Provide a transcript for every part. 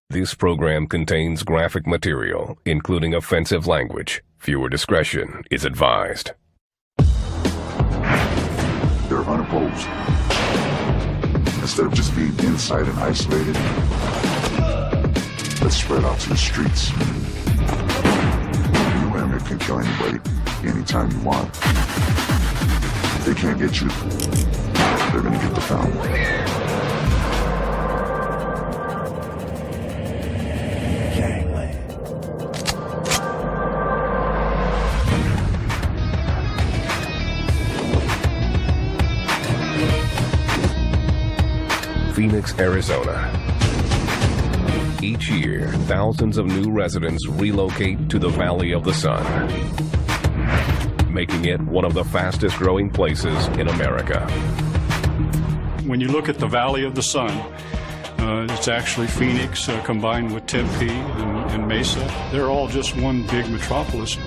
This program contains graphic material, including offensive language. Viewer discretion is advised. They're unopposed. Instead of just being inside and isolated, let's spread out to the streets. New Mafia can kill anybody, anytime you want. If they can't get you, they're gonna get the family. Phoenix, Arizona. Each year, thousands of new residents relocate to the Valley of the Sun, making it one of the fastest growing places in America. When you look at the Valley of the Sun, it's actually Phoenix combined with Tempe and Mesa. They're all just one big metropolis.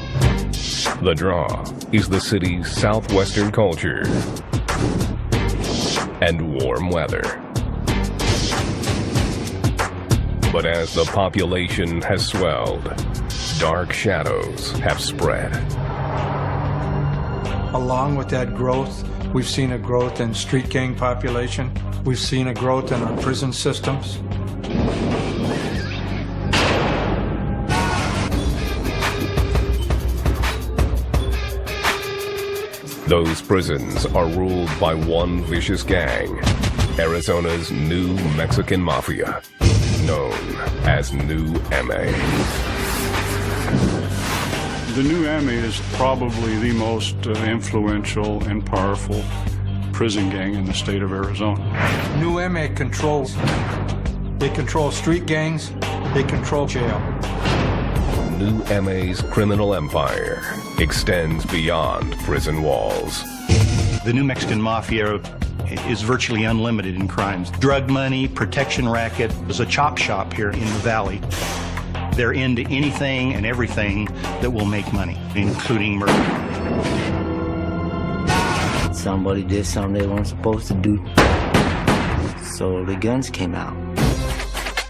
The draw is the city's southwestern culture and warm weather. But as the population has swelled, dark shadows have spread. Along with that growth, we've seen a growth in street gang population. We've seen a growth in our prison systems. Those prisons are ruled by one vicious gang, Arizona's new Mexican Mafia, known as New MA. The New MA is probably the most influential and powerful prison gang in the state of Arizona. New MA controls. They control street gangs. They control jail. New MA's criminal empire extends beyond prison walls. The New Mexican Mafia is virtually unlimited in crimes. Drug money, protection racket. There's a chop shop here in the valley. They're into anything and everything that will make money, including murder. Somebody did something they weren't supposed to do, so the guns came out.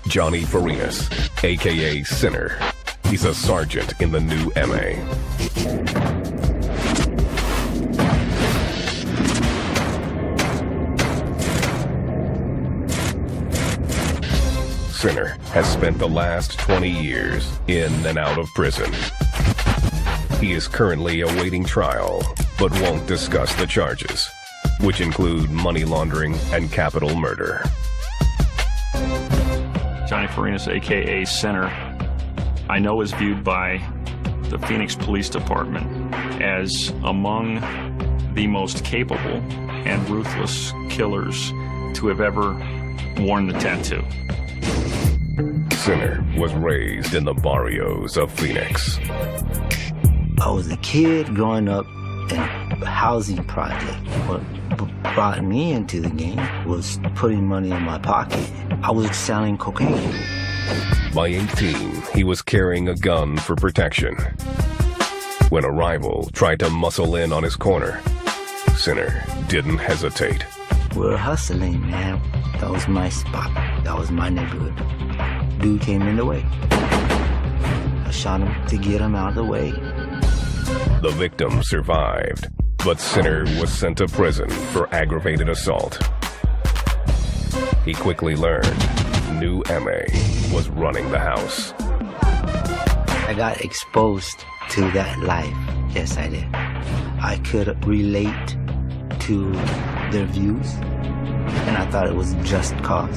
Johnny Farinas, a.k.a. Sinner. He's a sergeant in the New MA. Sinner has spent the last 20 years in and out of prison. He is currently awaiting trial, but won't discuss the charges, which include money laundering and capital murder. Johnny Farinas, a.k.a. Sinner, I know is viewed by the Phoenix Police Department as among the most capable and ruthless killers to have ever worn the tattoo. Sinner was raised in the barrios of Phoenix. I was a kid growing up in a housing project. What brought me into the game was putting money in my pocket. I was selling cocaine. By 18, he was carrying a gun for protection. When a rival tried to muscle in on his corner, Sinner didn't hesitate. We're hustling, man. That was my spot. That was my neighborhood. Dude came in the way. I shot him to get him out of the way. The victim survived, but Sinner was sent to prison for aggravated assault. He quickly learned New MA was running the house. I got exposed to that life. Yes, I did. I could relate to their views, and I thought it was a just cause.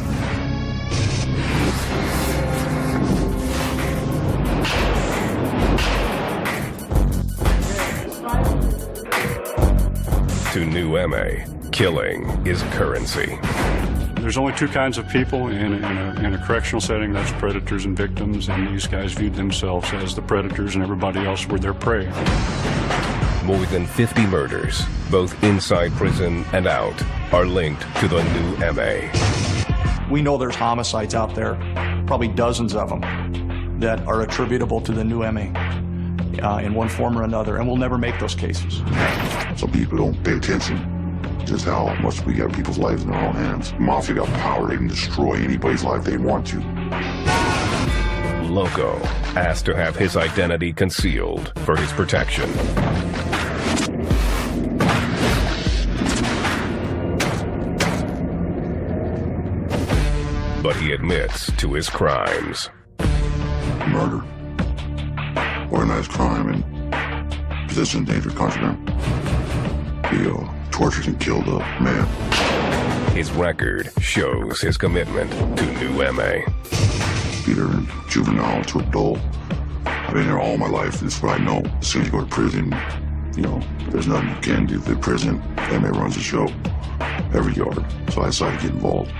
To New MA, killing is currency. There's only two kinds of people in a correctional setting. That's predators and victims, and these guys viewed themselves as the predators and everybody else were their prey. More than 50 murders, both inside prison and out, are linked to the New MA. We know there's homicides out there, probably dozens of them, that are attributable to the New MA in one form or another, and we'll never make those cases. Some people don't pay attention just how much we got people's lives in our own hands. Mafia got power, they can destroy anybody's life they want to. Loco asked to have his identity concealed for his protection. But he admits to his crimes. Murder, organized crime, and possession of dangerous contraband. He tortured and killed a man. His record shows his commitment to new MA. Either juvenile to adult. I've been here all my life. This is what I know. As soon as you go to prison, you know, there's nothing you can do. The prison, MA runs the show every yard. So I decided to get involved.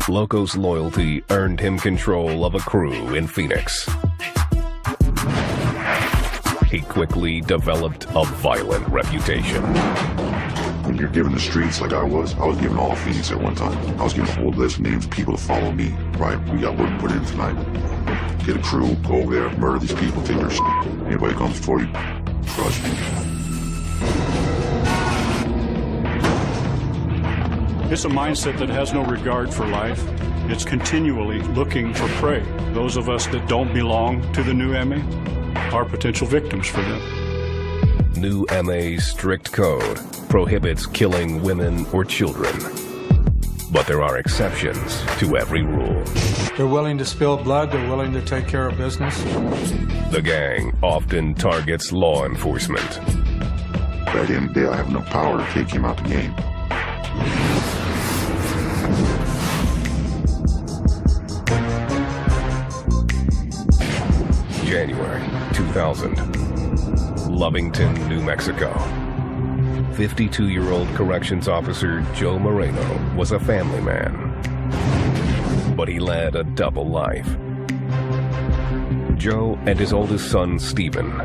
Loco's loyalty earned him control of a crew in Phoenix. He quickly developed a violent reputation. When you're given the streets like I was given all of Phoenix at one time. I was given a whole list of names of people to follow me, right? We got work put in tonight. Get a crew, go over there, murder these people, take their shit. Anybody comes before you, crush me. It's a mindset that has no regard for life. It's continually looking for prey. Those of us that don't belong to the new MA are potential victims for them. New MA's strict code prohibits killing women or children. But there are exceptions to every rule. They're willing to spill blood. They're willing to take care of business. The gang often targets law enforcement. But at the end of the day, I have enough power to take him out the game. January 2000. Lovington, New Mexico. 52-year-old corrections officer Joe Moreno was a family man. But he led a double life. Joe and his oldest son, Stephen,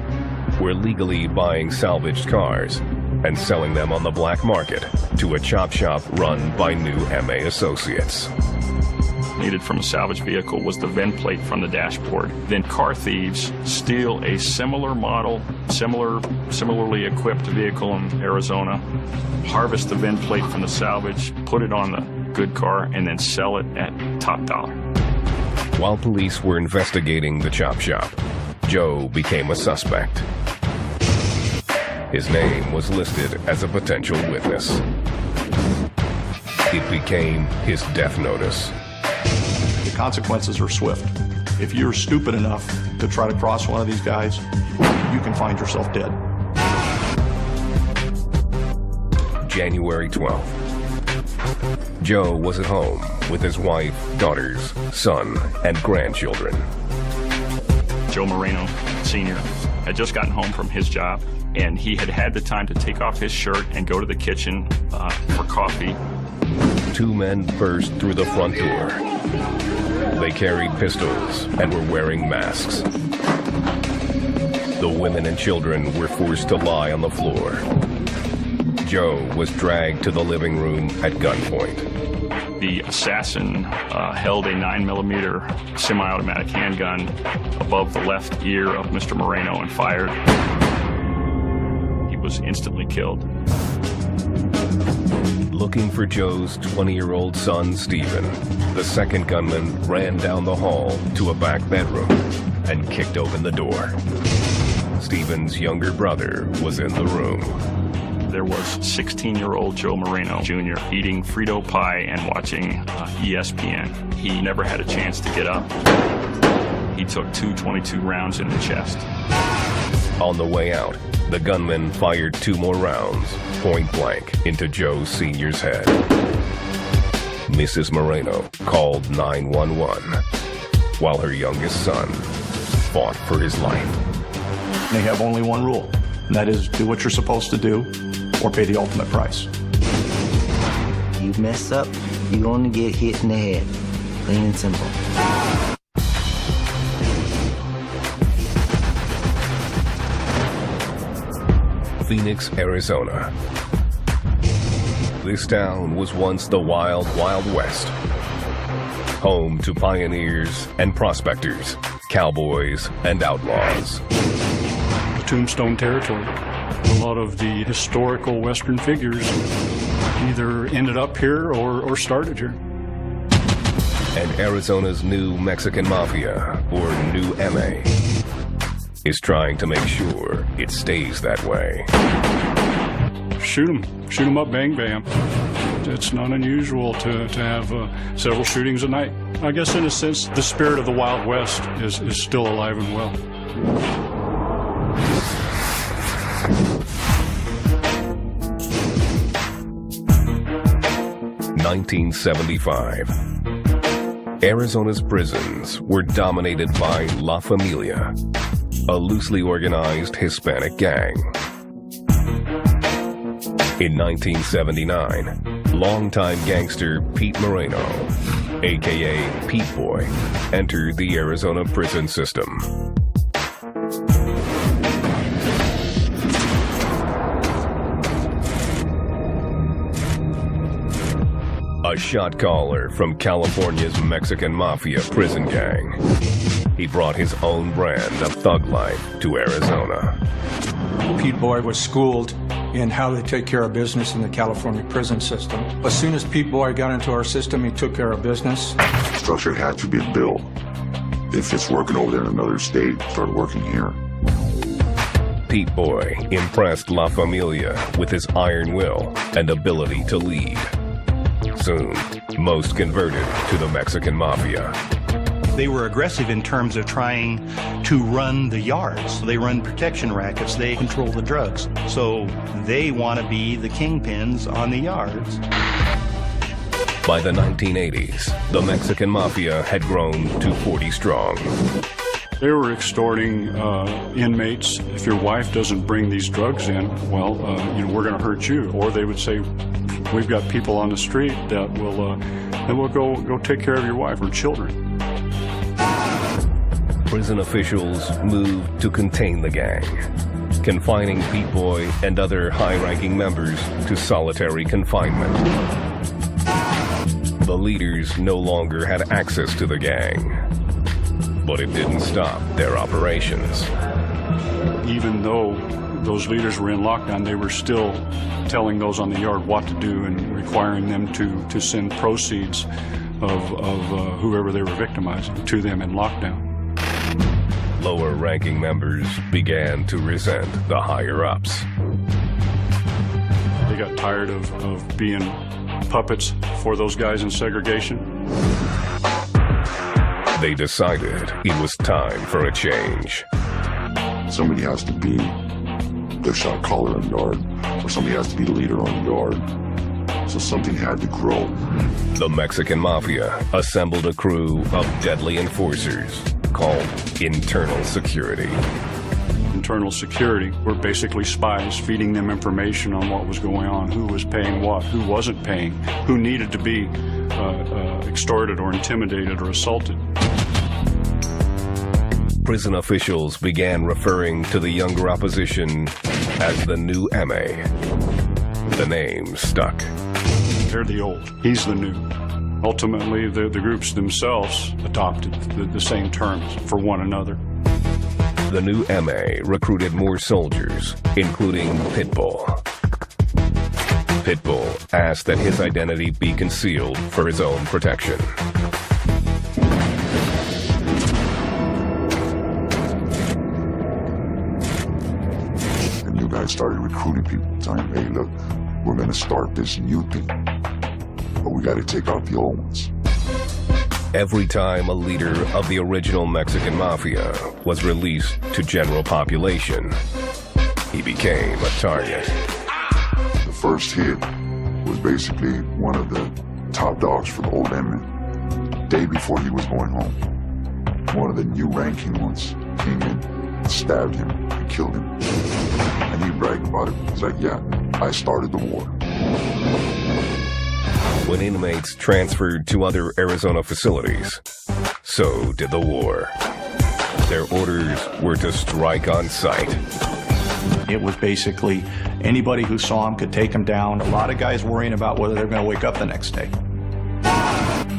were legally buying salvaged cars and selling them on the black market to a chop shop run by new MA associates. Needed from a salvage vehicle was the VIN plate from the dashboard. Then car thieves steal a similar model, similarly equipped vehicle in Arizona, harvest the VIN plate from the salvage, put it on the good car, and then sell it at top dollar. While police were investigating the chop shop, Joe became a suspect. His name was listed as a potential witness. It became his death notice. The consequences are swift. If you're stupid enough to try to cross one of these guys, you can find yourself dead. January 12th. Joe was at home with his wife, daughters, son, and grandchildren. Joe Moreno, Sr., had just gotten home from his job, and he had had the time to take off his shirt and go to the kitchen for coffee. Two men burst through the front door. They carried pistols and were wearing masks. The women and children were forced to lie on the floor. Joe was dragged to the living room at gunpoint. The assassin held a 9mm semi-automatic handgun above the left ear of Mr. Moreno and fired. He was instantly killed. Looking for Joe's 20-year-old son, Stephen, the second gunman ran down the hall to a back bedroom and kicked open the door. Stephen's younger brother was in the room. There was 16-year-old Joe Moreno Jr. eating Frito pie and watching ESPN. He never had a chance to get up. He took two .22 rounds in the chest. On the way out, the gunman fired 2 more rounds, point blank, into Joe Sr.'s head. Mrs. Moreno called 911, while her youngest son fought for his life. They have only one rule, and that is do what you're supposed to do or pay the ultimate price. You mess up, you're going to get hit in the head. Plain and simple. Phoenix, Arizona. This town was once the wild, wild west. Home to pioneers and prospectors, cowboys and outlaws. Tombstone territory. A lot of the historical Western figures either ended up here or started here. And Arizona's new Mexican Mafia, or new MA, is trying to make sure it stays that way. Shoot 'em up, bang, bam. It's not unusual to have several shootings a night. I guess in a sense, the spirit of the Wild West is still alive and well. (1975). Arizona's prisons were dominated by La Familia, a loosely organized Hispanic gang. In 1979, longtime gangster Pete Moreno, aka Pete Boy, entered the Arizona prison system. A shot caller from California's Mexican Mafia prison gang. He brought his own brand of thug life to Arizona. Pete Boy was schooled in how they take care of business in the California prison system. As soon as Pete Boy got into our system, he took care of business. Structure had to be built. If it's working over there in another state, start working here. Pete Boy impressed La Familia with his iron will and ability to lead. Soon, most converted to the Mexican Mafia. They were aggressive in terms of trying to run the yards. They run protection rackets. They control the drugs. So they want to be the kingpins on the yards. By the 1980s, the Mexican Mafia had grown to 40 strong. They were extorting inmates. If your wife doesn't bring these drugs in, well, we're going to hurt you. Or they would say, we've got people on the street that will go take care of your wife or children. Prison officials moved to contain the gang, confining Pete Boy and other high-ranking members to solitary confinement. The leaders no longer had access to the gang, but it didn't stop their operations. Even though those leaders were in lockdown, they were still telling those on the yard what to do and requiring them to send proceeds of whoever they were victimizing to them in lockdown. Lower-ranking members began to resent the higher-ups. They got tired of being puppets for those guys in segregation. They decided it was time for a change. Somebody has to be the shot caller in the yard, or somebody has to be the leader on the yard. So something had to grow. The Mexican Mafia assembled a crew of deadly enforcers called internal security. Internal security were basically spies feeding them information on what was going on, who was paying what, who wasn't paying, who needed to be extorted or intimidated or assaulted. Prison officials began referring to the younger opposition as the new MA. The name stuck. They're the old, he's the new. Ultimately, the groups themselves adopted the same terms for one another. The new MA recruited more soldiers, including Pitbull. Pitbull asked that his identity be concealed for his own protection. And you guys started recruiting people, saying, hey, look, we're going to start this new thing, but we got to take out the old ones. Every time a leader of the original Mexican Mafia was released to general population, he became a target. The first hit was basically one of the top dogs for the old MA. Day before he was going home, one of the new ranking ones came in, stabbed him, and killed him. And he bragged about it. He's like, yeah, I started the war. When inmates transferred to other Arizona facilities, so did the war. Their orders were to strike on sight. It was basically anybody who saw him could take him down. A lot of guys worrying about whether they're going to wake up the next day.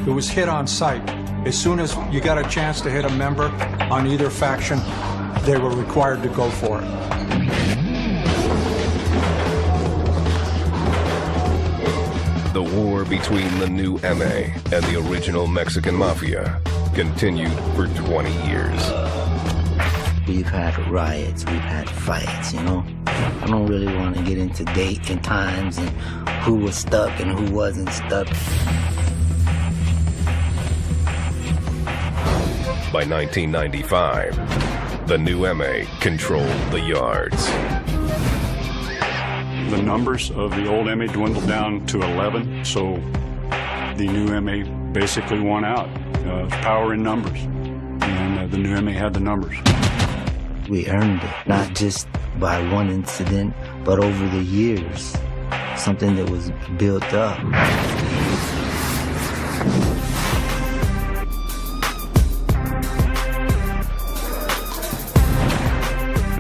It was hit on sight. As soon as you got a chance to hit a member on either faction, they were required to go for it. The war between the new MA and the original Mexican Mafia continued for 20 years. We've had riots, we've had fights, you know. I don't really want to get into date and times and who was stuck and who wasn't stuck. By 1995, the new MA controlled the yards. The numbers of the old MA dwindled down to 11, so the new MA basically won out. Power in numbers, and the new MA had the numbers. We earned it, not just by one incident, but over the years. Something that was built up.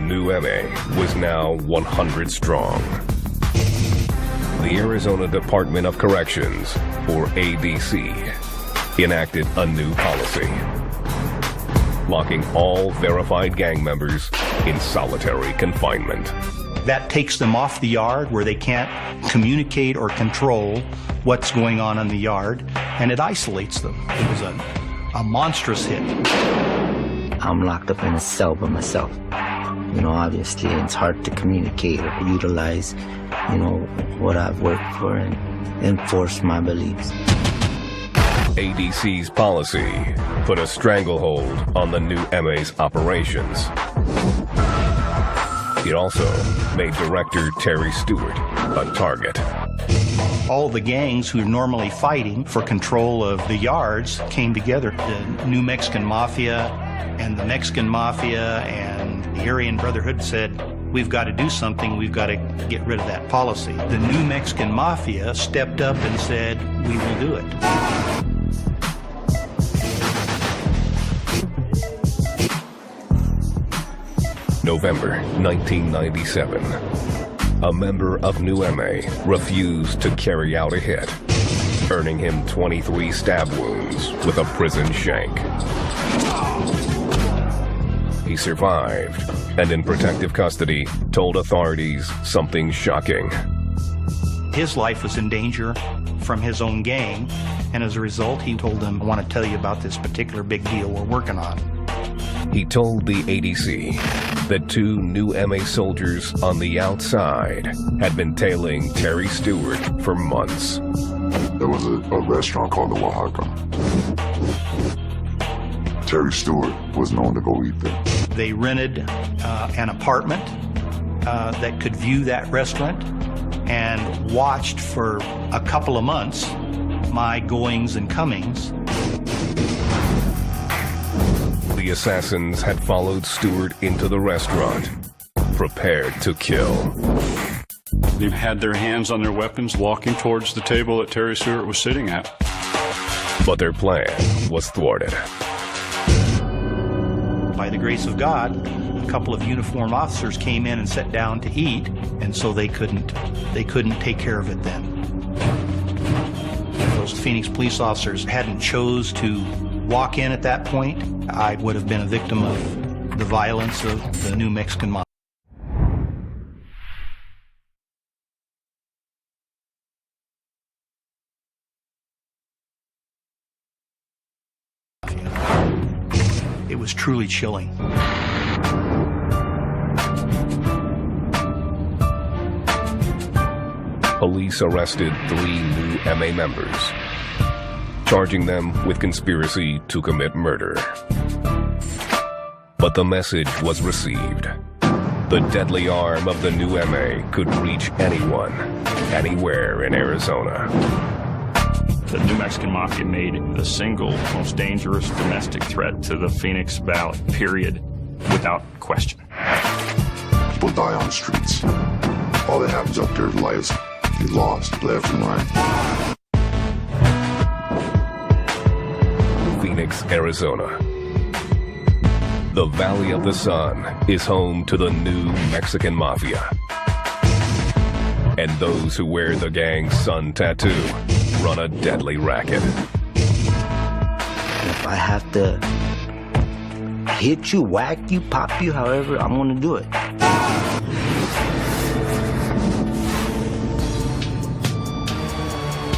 New MA was now 100 strong. The Arizona Department of Corrections, or ADC, enacted a new policy, locking all verified gang members in solitary confinement. That takes them off the yard where they can't communicate or control what's going on in the yard, and it isolates them. It was a monstrous hit. I'm locked up in a cell by myself. You know, obviously it's hard to communicate or utilize, you know, what I've worked for and enforce my beliefs. ADC's policy put a stranglehold on the new MA's operations. It also made Director Terry Stewart a target. All the gangs who are normally fighting for control of the yards came together. The New Mexican Mafia and the Mexican Mafia and the Aryan Brotherhood said, we've got to do something, we've got to get rid of that policy. The New Mexican Mafia stepped up and said, we will do it. November 1997. A member of New MA refused to carry out a hit, earning him 23 stab wounds with a prison shank. He survived, and in protective custody, told authorities something shocking. His life was in danger from his own gang, and as a result, he told them, I want to tell you about this particular big deal we're working on. He told the ADC that 2 new MA soldiers on the outside had been tailing Terry Stewart for months. There was a restaurant called the Oaxaca. Terry Stewart was known to go eat there. They rented an apartment that could view that restaurant and watched for a couple of months my goings and comings. The assassins had followed Stewart into the restaurant, prepared to kill. They had their hands on their weapons, walking towards the table that Terry Stewart was sitting at. But their plan was thwarted. By the grace of God, a couple of uniformed officers came in and sat down to eat, and so they couldn't take care of it then. If those Phoenix police officers hadn't chose to walk in at that point, I would have been a victim of the violence of the New Mexican Mafia. It was truly chilling. Police arrested 3 new MA members, charging them with conspiracy to commit murder. But the message was received. The deadly arm of the new MA could reach anyone, anywhere in Arizona. The New Mexican Mafia made the single most dangerous domestic threat to the Phoenix Valley, period, without question. People die on the streets. All that happens up there is lives get lost left and right. Phoenix, Arizona. The Valley of the Sun is home to the New Mexican Mafia. And those who wear the gang's sun tattoo run a deadly racket. If I have to hit you, whack you, pop you, however, I'm gonna do it.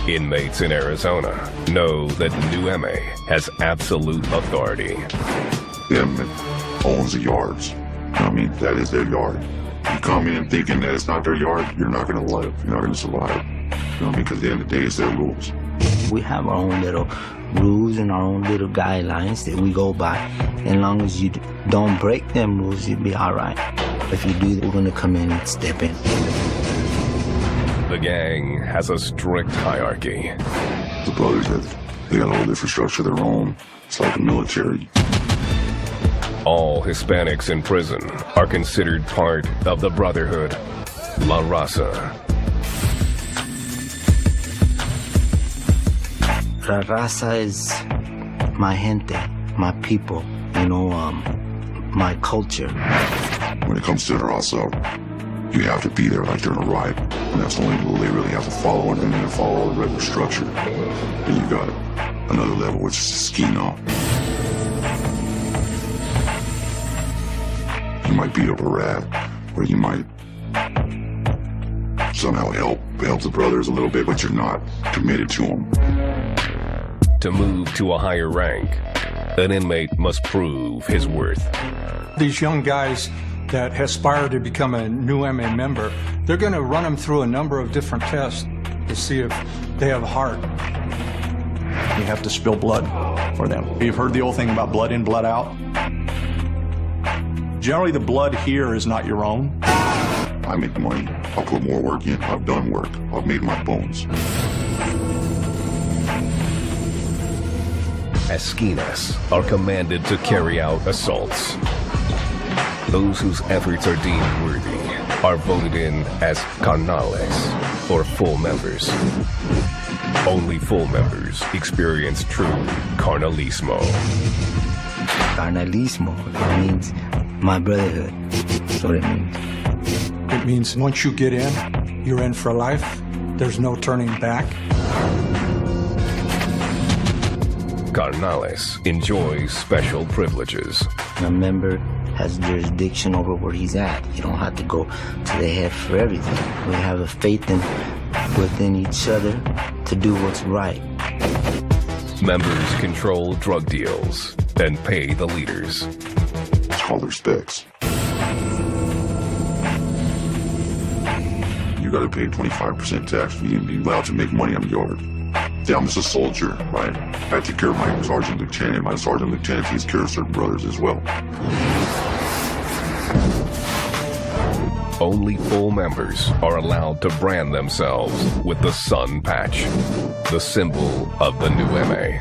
Inmates in Arizona know that New MA has absolute authority. Them owns the yards. You know what I mean? That is their yard. You come in thinking that it's not their yard, you're not going to live. You're not going to survive. You know what I mean? Because at the end of the day, it's their rules. We have our own little rules and our own little guidelines that we go by. And long as you don't break them rules, you'll be all right. If you do, we're going to come in and step in. The gang has a strict hierarchy. The brothers, they got a whole different structure of their own. It's like the military. All Hispanics in prison are considered part of the Brotherhood, La Raza. La Raza is my gente, my people, you know, my culture. When it comes to the Raza, you have to be there like they're in a riot. And that's the only rule they really have to follow, and then they follow all the regular structure. Then you got another level, which is Skino. You might beat up a rat, or you might somehow help the brothers a little bit, but you're not committed to them. To move to a higher rank, an inmate must prove his worth. These young guys that aspire to become a new MA member, they're going to run them through a number of different tests to see if they have heart. You have to spill blood for them. You've heard the old thing about blood in, blood out. Generally, the blood here is not your own. I make money. I'll put more work in. I've done work. I've made my bones. Esquinas are commanded to carry out assaults. Those whose efforts are deemed worthy are voted in as carnales, or full members. Only full members experience true carnalismo. Carnalismo, it means my brotherhood. That's what it means. It means once you get in, you're in for life. There's no turning back. Carnales enjoys special privileges. A member has jurisdiction over where he's at. You don't have to go to the head for everything. We have a faith within each other to do what's right. Members control drug deals and pay the leaders. It's called respects. You gotta pay 25% tax for you to be allowed to make money on the yard. Yeah, I'm just a soldier, right? I take care of my sergeant lieutenant. My sergeant lieutenant takes care of certain brothers as well. Only full members are allowed to brand themselves with the sun patch, the symbol of the new MA.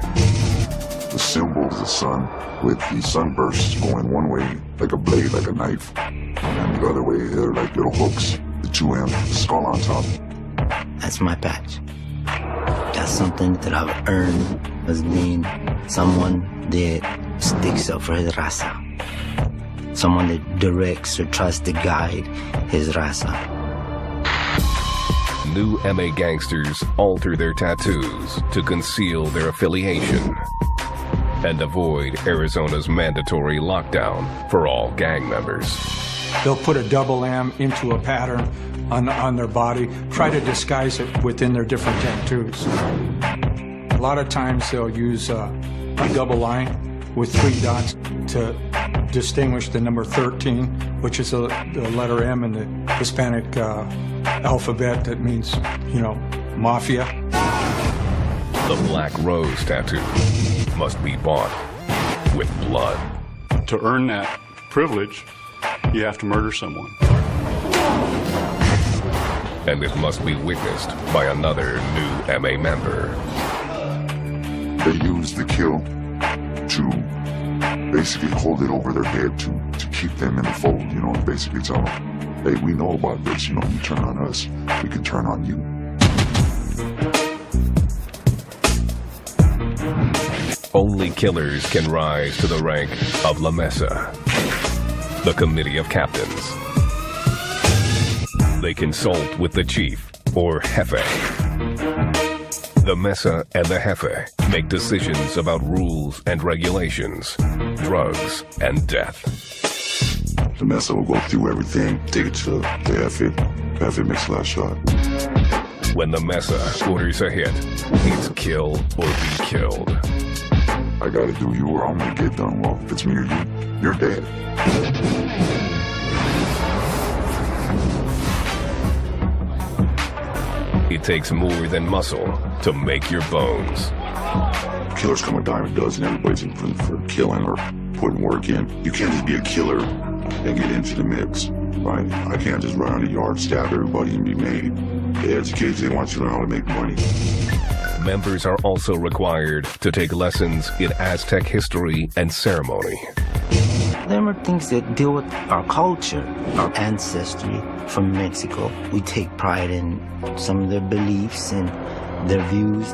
The symbol is the sun, with the sunbursts going one way like a blade, like a knife, and the other way they're like little hooks. The 2M, the skull on top. That's my patch. That's something that I've earned as being someone that sticks up for his raza. Someone that directs or tries to guide his raza. New MA gangsters alter their tattoos to conceal their affiliation and avoid Arizona's mandatory lockdown for all gang members. They'll put a double M into a pattern on their body, try to disguise it within their different tattoos. A lot of times they'll use a double line with 3 dots to distinguish the number 13, which is the letter M in the Hispanic alphabet that means, you know, Mafia. The Black Rose tattoo must be bought with blood. To earn that privilege, you have to murder someone. And it must be witnessed by another new MA member. They use the kill to basically hold it over their head to keep them in the fold, you know, and basically tell them, hey, we know about this, you know, you turn on us, we can turn on you. Only killers can rise to the rank of La Mesa, the Committee of Captains. They consult with the chief, or Jefe. The Mesa and the Jefe make decisions about rules and regulations, drugs and death. The Mesa will go through everything, take it to the Jefe. Jefe makes the last shot. When the Mesa orders a hit, it's kill or be killed. I gotta do you or I'm gonna get done. Well, if it's me or you, you're dead. It takes more than muscle to make your bones. Killers come a dime a dozen. Everybody's in for killing or putting work in. You can't just be a killer and get into the mix, right? I can't just run out of the yard, stab everybody, and be made. They educate you. They want you to learn how to make money. Members are also required to take lessons in Aztec history and ceremony. There are things that deal with our culture, our ancestry from Mexico. We take pride in some of their beliefs and their views.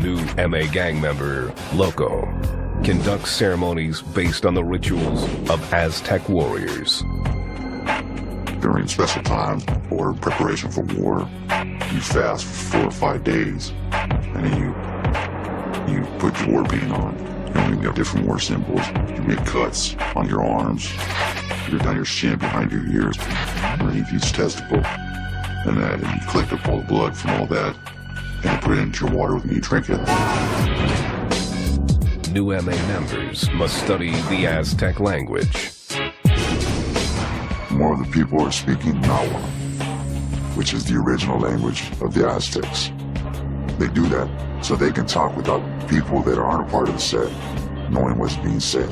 New MA gang member, Loco, conducts ceremonies based on the rituals of Aztec warriors. During special times or preparation for war, you fast for 4 or 5 days, and then you put your war paint on. And you have different war symbols. You make cuts on your arms, down your shin, behind your ears, underneath each testicle, and then you collect up all the blood from all that, and you put it into your water when you drink it. New MA members must study the Aztec language. More of the people are speaking Nahuatl, which is the original language of the Aztecs. They do that so they can talk without people that aren't a part of the set knowing what's being said.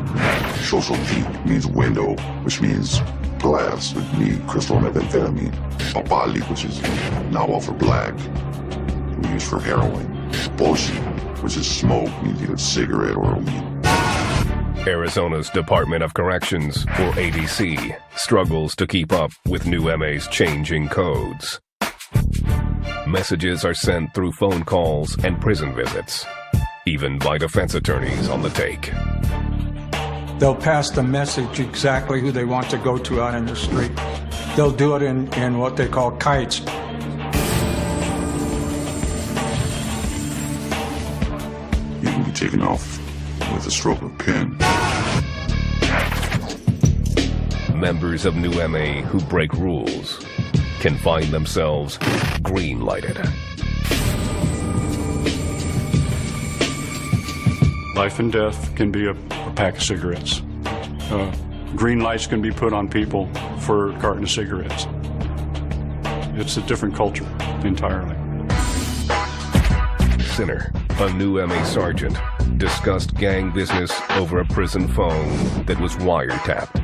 Xochitl means window, which means glass, with me, crystal methamphetamine. Papali, which is Nahuatl for black, we use for heroin. Boshi, which is smoke, means either cigarette or weed. Arizona's Department of Corrections, or ADC, struggles to keep up with New MA's changing codes. Messages are sent through phone calls and prison visits, even by defense attorneys on the take. They'll pass the message exactly who they want to go to out in the street. They'll do it in what they call kites. You can be taken off with a stroke of a pen. Members of New MA who break rules can find themselves green-lighted. Life and death can be a pack of cigarettes. Green lights can be put on people for a carton of cigarettes. It's a different culture entirely. Sinner, a New MA sergeant, discussed gang business over a prison phone that was wiretapped.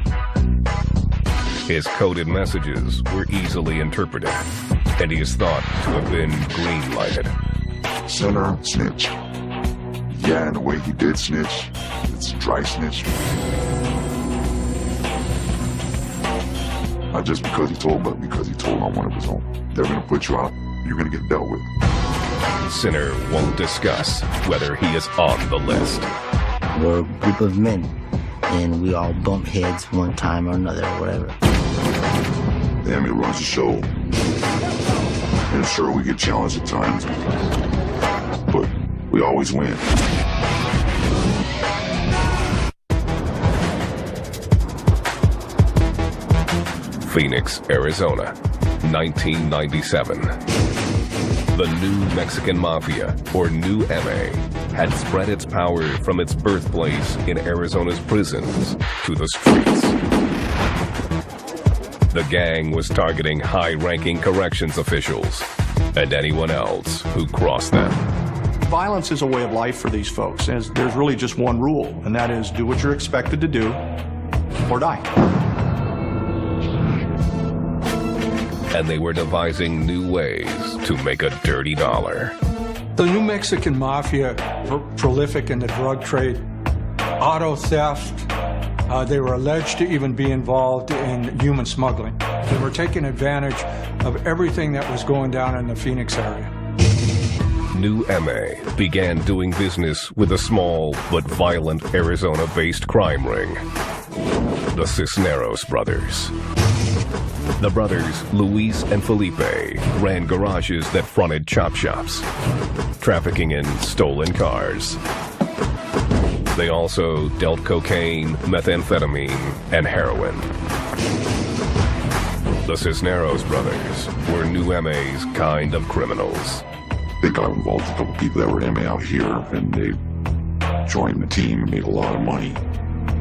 His coded messages were easily interpreted, and he is thought to have been green-lighted. Sinner, snitch. Yeah, and the way he did snitch, it's dry snitch. Not just because he told, but because he told on one of his own. They're gonna put you out, you're gonna get dealt with. Sinner won't discuss whether he is on the list. We're a group of men, and we all bump heads one time or another or whatever. The MA runs the show. And sure, we get challenged at times, but we always win. Phoenix, Arizona, 1997. The New Mexican Mafia, or New MA, had spread its power from its birthplace in Arizona's prisons to the streets. The gang was targeting high-ranking corrections officials and anyone else who crossed them. Violence is a way of life for these folks. And there's really just one rule, and that is do what you're expected to do or die. And they were devising new ways to make a dirty dollar. The New Mexican Mafia, prolific in the drug trade, auto theft. They were alleged to even be involved in human smuggling. They were taking advantage of everything that was going down in the Phoenix area. New MA began doing business with a small but violent Arizona-based crime ring, the Cisneros brothers. The brothers, Luis and Felipe, ran garages that fronted chop shops, trafficking in stolen cars. They also dealt cocaine, methamphetamine, and heroin. The Cisneros brothers were New MA's kind of criminals. They got involved with a couple people that were MA out here, and they joined the team and made a lot of money.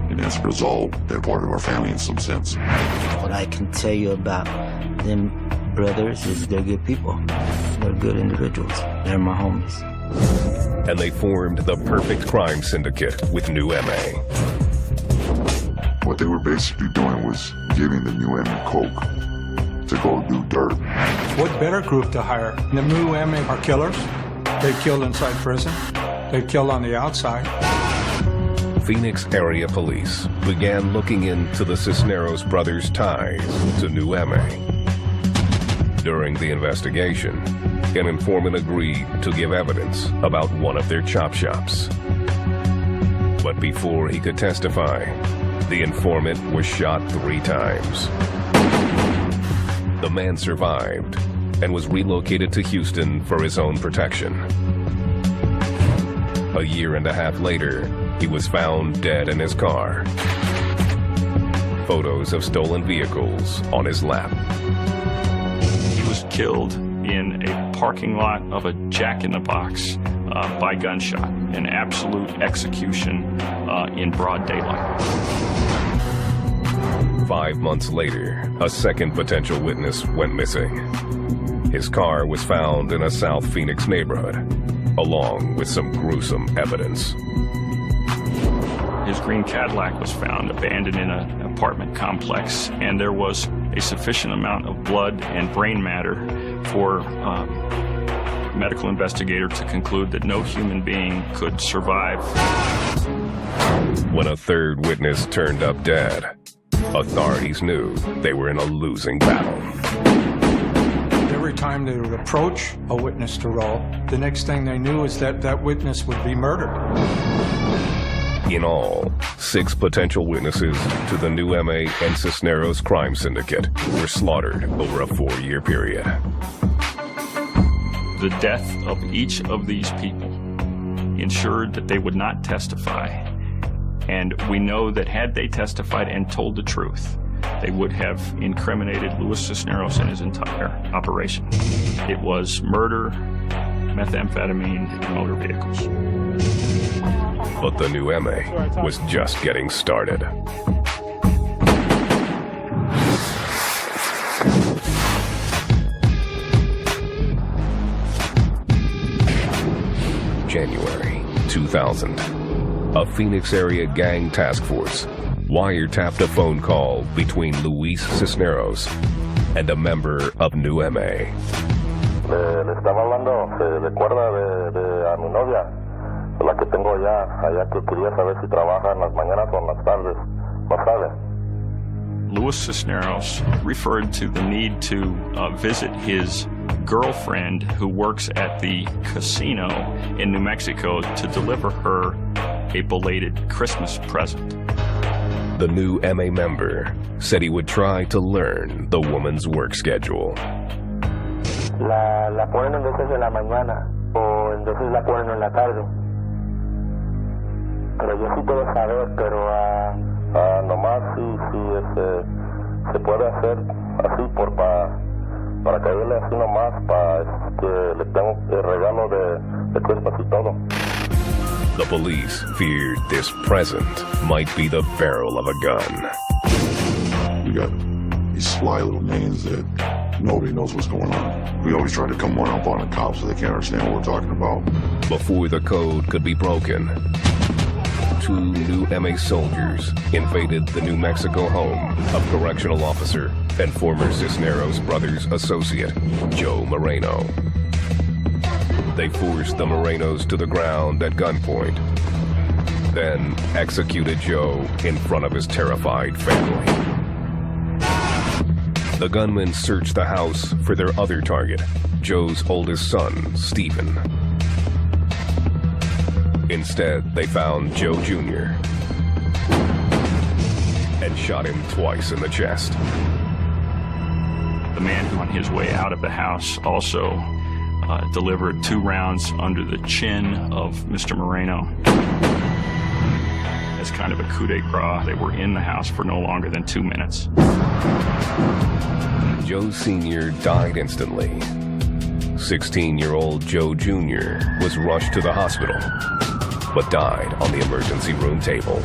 And as a result, they're part of our family in some sense. What I can tell you about them brothers is they're good people. They're good individuals. They're my homies. And they formed the perfect crime syndicate with New MA. What they were basically doing was giving the new MA coke to go do dirt. What better group to hire? The new MA are killers. They killed inside prison. They killed on the outside. Phoenix area police began looking into the Cisneros brothers' ties to New MA. During the investigation, an informant agreed to give evidence about one of their chop shops. But before he could testify, the informant was shot 3 times. The man survived and was relocated to Houston for his own protection. A year and a half later, he was found dead in his car. Photos of stolen vehicles on his lap. He was killed in a parking lot of a Jack-in-the-Box by gunshot, an absolute execution in broad daylight. 5 months later, a second potential witness went missing. His car was found in a South Phoenix neighborhood, along with some gruesome evidence. His green Cadillac was found abandoned in an apartment complex, and there was a sufficient amount of blood and brain matter for a medical investigator to conclude that no human being could survive. When a third witness turned up dead, authorities knew they were in a losing battle. Every time they would approach a witness to roll, the next thing they knew is that that witness would be murdered. In all, 6 potential witnesses to the New MA and Cisneros crime syndicate were slaughtered over a 4-year period. The death of each of these people ensured that they would not testify. And we know that had they testified and told the truth, they would have incriminated Luis Cisneros and his entire operation. It was murder, methamphetamine, and motor vehicles. But the New MA was just getting started. January 2000. A Phoenix area gang task force wiretapped a phone call between Luis Cisneros and a member of New MA. Le estaba hablando, se recuerda de a mi novia, la que tengo allá que quería saber si trabaja en las mañanas o en las tardes, no sabe. Luis Cisneros referred to the need to visit his girlfriend who works at the casino in New Mexico to deliver her a belated Christmas present. The New MA member said he would try to learn the woman's work schedule. La ponen en veces en la mañana o en veces la ponen en la tarde. Pero yo sí puedo saber, pero nomás si se puede hacer así para caerle así nomás, que le tengo el regalo de Christmas y todo. The police feared this present might be the barrel of a gun. We got these sly little names that nobody knows what's going on. We always try to come one up on the cops so they can't understand what we're talking about. Before the code could be broken, 2 New MA soldiers invaded the New Mexico home of correctional officer and former Cisneros brothers associate, Joe Moreno. They forced the Morenos to the ground at gunpoint, then executed Joe in front of his terrified family. The gunmen searched the house for their other target, Joe's oldest son, Stephen. Instead, they found Joe Jr. and shot him twice in the chest. The man on his way out of the house also delivered 2 rounds under the chin of Mr. Moreno. As kind of a coup de grace, they were in the house for no longer than 2 minutes. Joe Sr. died instantly. 16-year-old Joe Jr. was rushed to the hospital, but died on the emergency room table.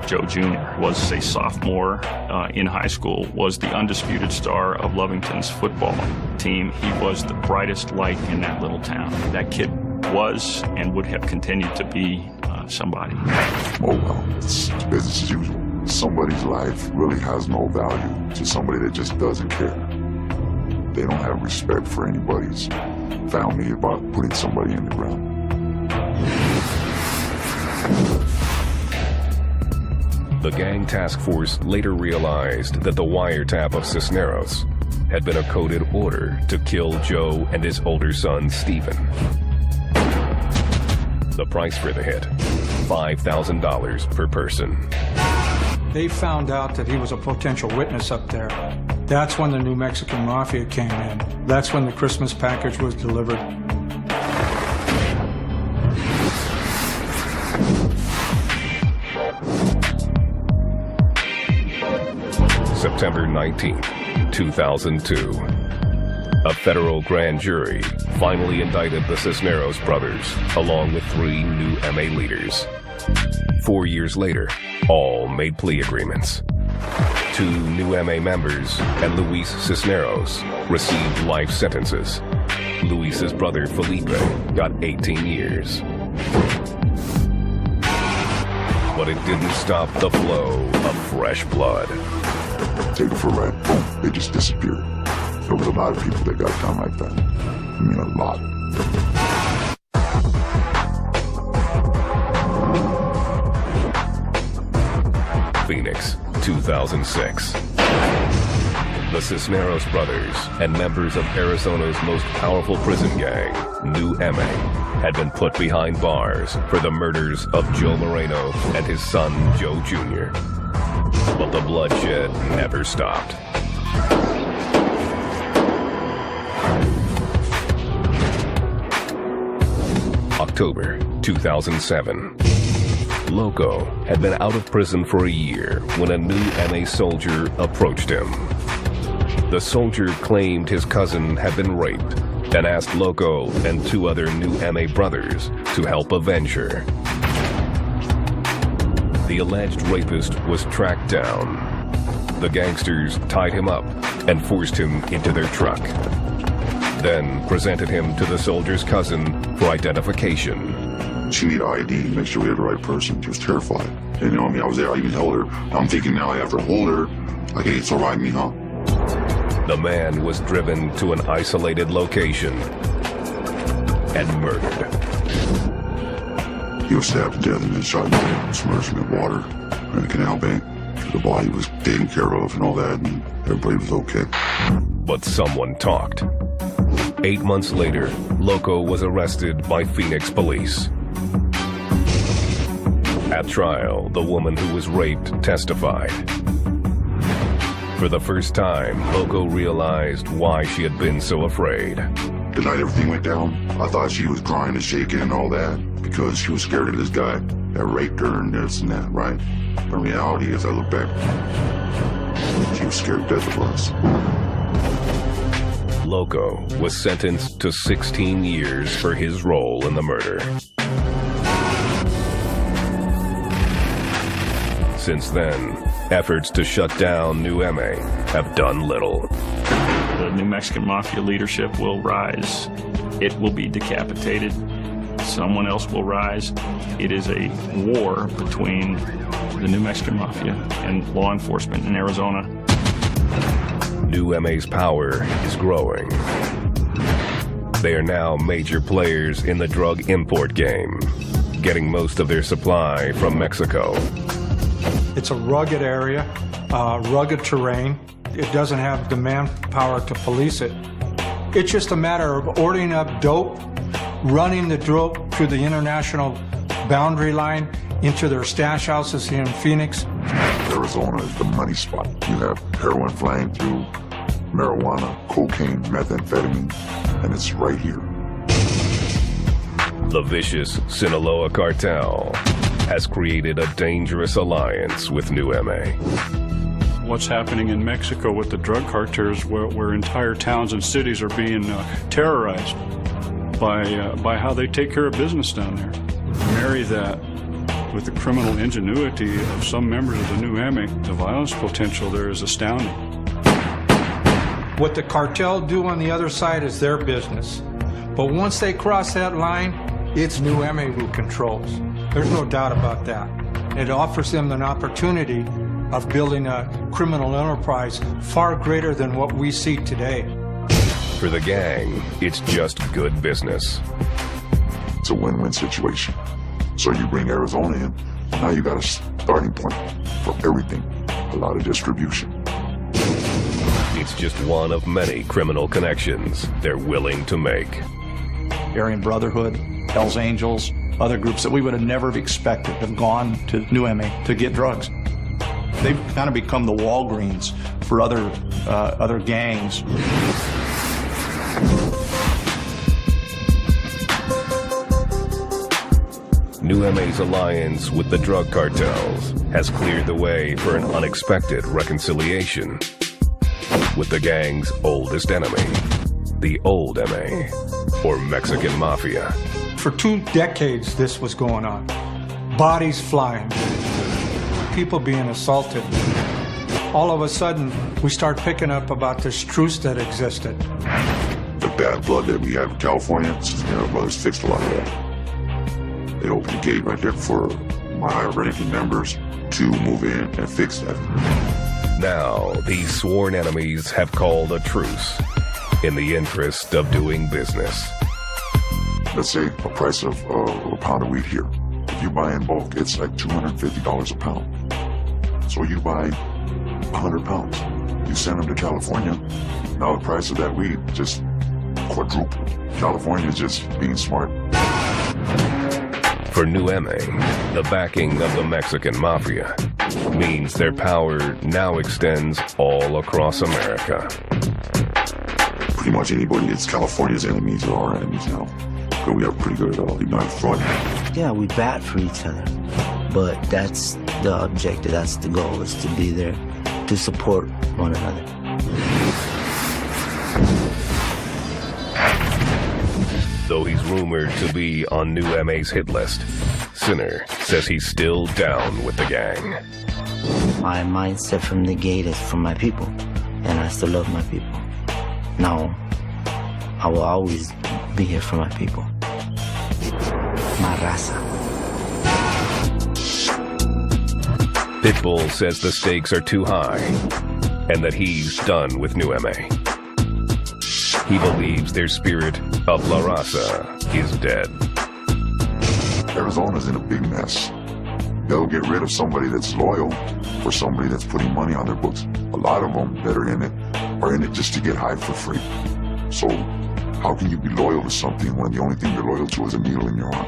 Joe Jr. was a sophomore in high school, was the undisputed star of Lovington's football team. He was the brightest light in that little town. That kid was and would have continued to be somebody. Oh well, it's business as usual. Somebody's life really has no value to somebody that just doesn't care. They don't have respect for anybody's family about putting somebody in the ground. The gang task force later realized that the wiretap of Cisneros had been a coded order to kill Joe and his older son, Stephen. The price for the hit, $5,000 per person. They found out that he was a potential witness up there. That's when the New Mexican Mafia came in. That's when the Christmas package was delivered. September 19, 2002. A federal grand jury finally indicted the Cisneros brothers, along with 3 new MA leaders. 4 years later, all made plea agreements. 2 new MA members and Luis Cisneros received life sentences. Luis's brother Felipe got 18 years. But it didn't stop the flow of fresh blood. Take it for a ride, boom, they just disappeared. There was a lot of people that got done like that. I mean, a lot. Phoenix, 2006. The Cisneros brothers and members of Arizona's most powerful prison gang, New MA, had been put behind bars for the murders of Joe Moreno and his son, Joe Jr. But the bloodshed never stopped. October 2007. Loco had been out of prison for a year when a new MA soldier approached him. The soldier claimed his cousin had been raped and asked Loco and 2 other new MA brothers to help avenge her. The alleged rapist was tracked down. The gangsters tied him up and forced him into their truck. Then presented him to the soldier's cousin for identification. She needed ID, make sure we had the right person. She was terrified. And you know what I mean? I was there, I even held her. I'm thinking now after I hold her, like, hey, it's all right, me, huh? The man was driven to an isolated location and murdered. He was stabbed to death and then shot in the head, submerged in water in the canal bank. The body was taken care of and all that, and everybody was okay. But someone talked. 8 months later, Loco was arrested by Phoenix police. At trial, the woman who was raped testified. For the first time, Loco realized why she had been so afraid. The night everything went down, I thought she was crying and shaking and all that because she was scared of this guy that raped her and this and that, right? But in reality, as I look back, she was scared to death of us. Loco was sentenced to 16 years for his role in the murder. Since then, efforts to shut down New MA have done little. The New Mexican Mafia leadership will rise. It will be decapitated. Someone else will rise. It is a war between the New Mexican Mafia and law enforcement in Arizona. New MA's power is growing. They are now major players in the drug import game, getting most of their supply from Mexico. It's a rugged area, rugged terrain. It doesn't have the manpower to police it. It's just a matter of ordering up dope, running the dope through the international boundary line into their stash houses here in Phoenix. Arizona is the money spot. You have heroin flying through, marijuana, cocaine, methamphetamine, and it's right here. The vicious Sinaloa cartel has created a dangerous alliance with New MA. what's happening in Mexico with the drug cartels, where entire towns and cities are being terrorized by how they take care of business down there. Marry that with the criminal ingenuity of some members of the new MA, the violence potential there is astounding. What the cartel do on the other side is their business. But once they cross that line, it's new MA who controls. There's no doubt about that. It offers them an opportunity of building a criminal enterprise far greater than what we see today. For the gang, it's just good business. It's a win-win situation. So you bring Arizona in, now you got a starting point for everything, a lot of distribution. It's just one of many criminal connections they're willing to make. Aryan Brotherhood, Hells Angels, other groups that we would have never expected have gone to New MA to get drugs. They've kind of become the Walgreens for other gangs. New MA's alliance with the drug cartels has cleared the way for an unexpected reconciliation with the gang's oldest enemy, the old MA, or Mexican Mafia. For 2 decades, this was going on. Bodies flying, people being assaulted. All of a sudden, we start picking up about this truce that existed. The bad blood that we have in California, Cisneros Brothers fixed a lot of that. They opened the gate right there for my higher-ranking members to move in and fix that. Now, these sworn enemies have called a truce in the interest of doing business. Let's say a price of a pound of weed here. If you buy in bulk, it's like $250 a pound. So you buy 100 pounds. You send them to California. Now the price of that weed just quadrupled. California is just being smart. For New MA, the backing of the Mexican Mafia means their power now extends all across America. Pretty much anybody that's California's enemies are our enemies now. But we have pretty good united front. Yeah, we bat for each other, but that's the objective, that's the goal, is to be there to support one another. Though he's rumored to be on New MA's hit list, Sinner says he's still down with the gang. My mindset from the gate is for my people, and I still love my people. Now, I will always be here for my people. My raza. Pitbull says the stakes are too high and that he's done with New MA. He believes their spirit of La Raza is dead. Arizona's in a big mess. They'll get rid of somebody that's loyal for somebody that's putting money on their books. A lot of them that are in it just to get high for free. So how can you be loyal to something when the only thing you're loyal to is a needle in your arm?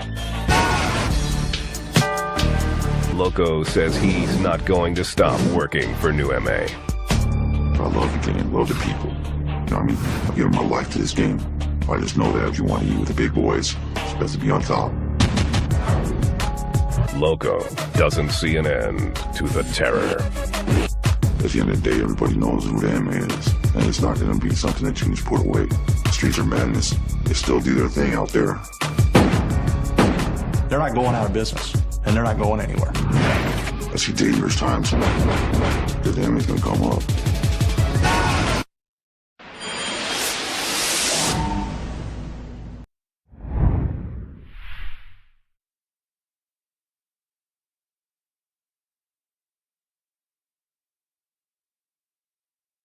Loco says he's not going to stop working for New MA. I love the game, love the people. You know what I mean? I've given my life to this game. I just know that if you want to eat with the big boys, it's best to be on top. Loco doesn't see an end to the terror. At the end of the day, everybody knows who the MA is. And it's not going to be something that you can just put away. The streets are madness. They still do their thing out there. They're not going out of business, and they're not going anywhere. I see dangerous times. The MA's going to come up.